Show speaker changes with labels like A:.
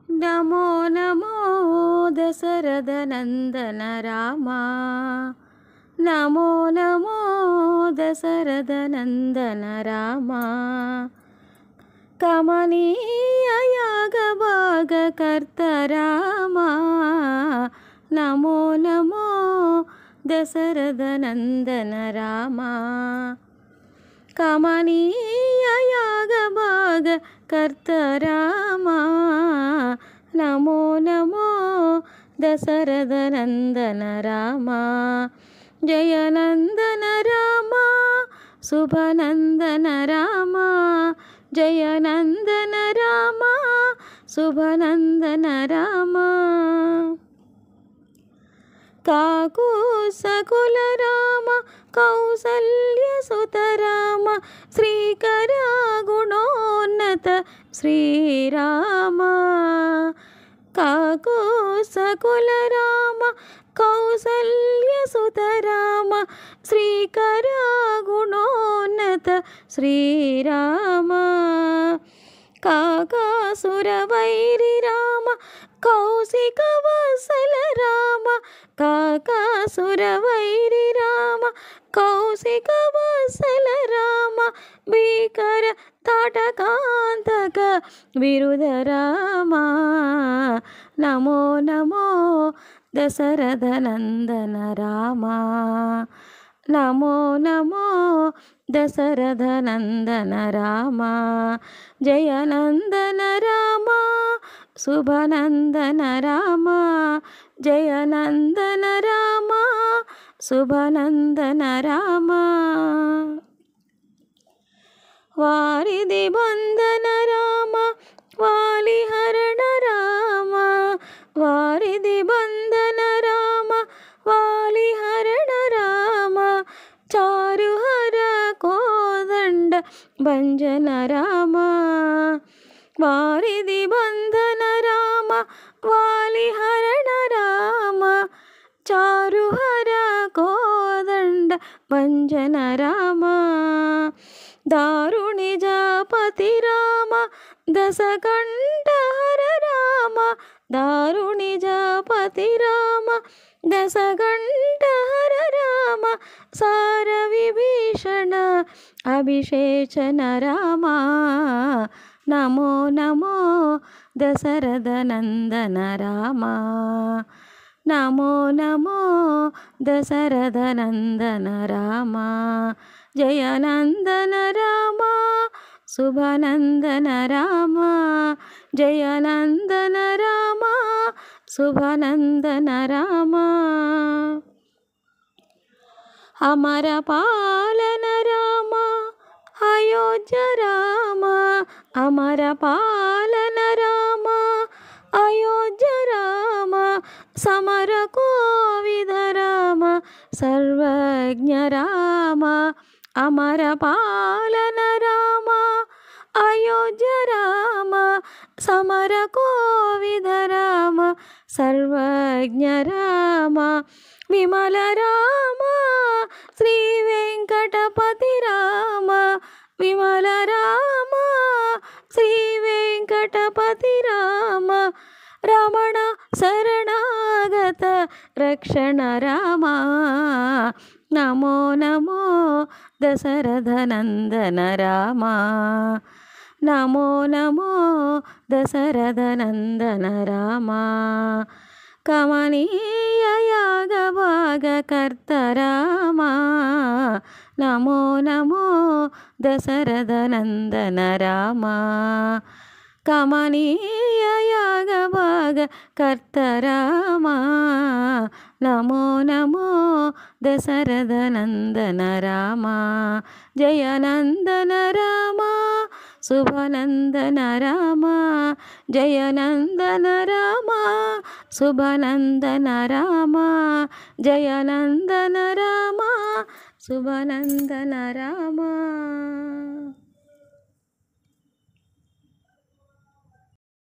A: नमो नमो दशरथनन्दन रामा नमो नमो दशरथनन्दन रामा कमनीय यागभागकर्ता रामा नमो नमो दशरथनन्दन रामा कमनीय यागभागकर्ता रामा नमो नमो दशरथनन्दन रामा जय नन्दन रामा शुभनन्दन रामा जय नन्दन रामा शुभनन्दन रामा काकुत्सकुल राम कौसल्यसुत राम श्रीकर गुणोन्नत श्रीराम काकुत्सकुल राम कौसल्यसुत राम श्रीकर गुणोन्नत श्रीराम काकासुरवैरि राम कौशिकवत्सल राम काकासुरवैरि राम कौशिकवत्सल राम भीकर ताटकान्तक विरुध राम नमो नमो दशरथनन्दन राम नमो नमो दशरथनन्दन राम जय नन्दन राम शुभनन्दन राम जय नन्दन राम शुभनन्दन राम वारिधि बन्धन राम वालिहरण राम वारिधि बन्धन राम वालिहरण राम चारुहर कोदण्ड भञ्जन राम वारिधि बन्धन राम वालिहरण राम चारुहर कोदण्ड भञ्जन राम दारुणिजपति राम दशकण्ठहर राम दारुणिजपति राम दशकण्ठहर राम सारविभीषण अभिषेचन राम नमो नमो दशरथनन्दन राम नमो नमो दशरथनन्दन राम जय नन्दन राम शुभनन्दन राम जय नन्दन राम शुभनन्दन राम अमर पालन राम अयोध्या राम अमर पालन राम अयोध्या राम समर कोविद राम सर्वज्ञ राम अमर पालन राम अयोध्या राम समर कोविद राम सर्वज्ञ राम विमल राम श्री वेंकटपति राम विमल राम श्री वेंकटपति राम रमण शरणागत रक्षण राम नमो नमो दशरथनन्दन राम नमो नमो दशरथनन्दन राम कमनीय यागभागकर्ता राम नमो नमो दशरथनन्दन राम कमनीय यागभागकर्ता राम नमो नमो दशरथनन्दन राम जय नन्दन राम शुभनन्दन राम जय नन्दन राम शुभनन्दन राम जय नन्दन राम शुभनन्दन राम।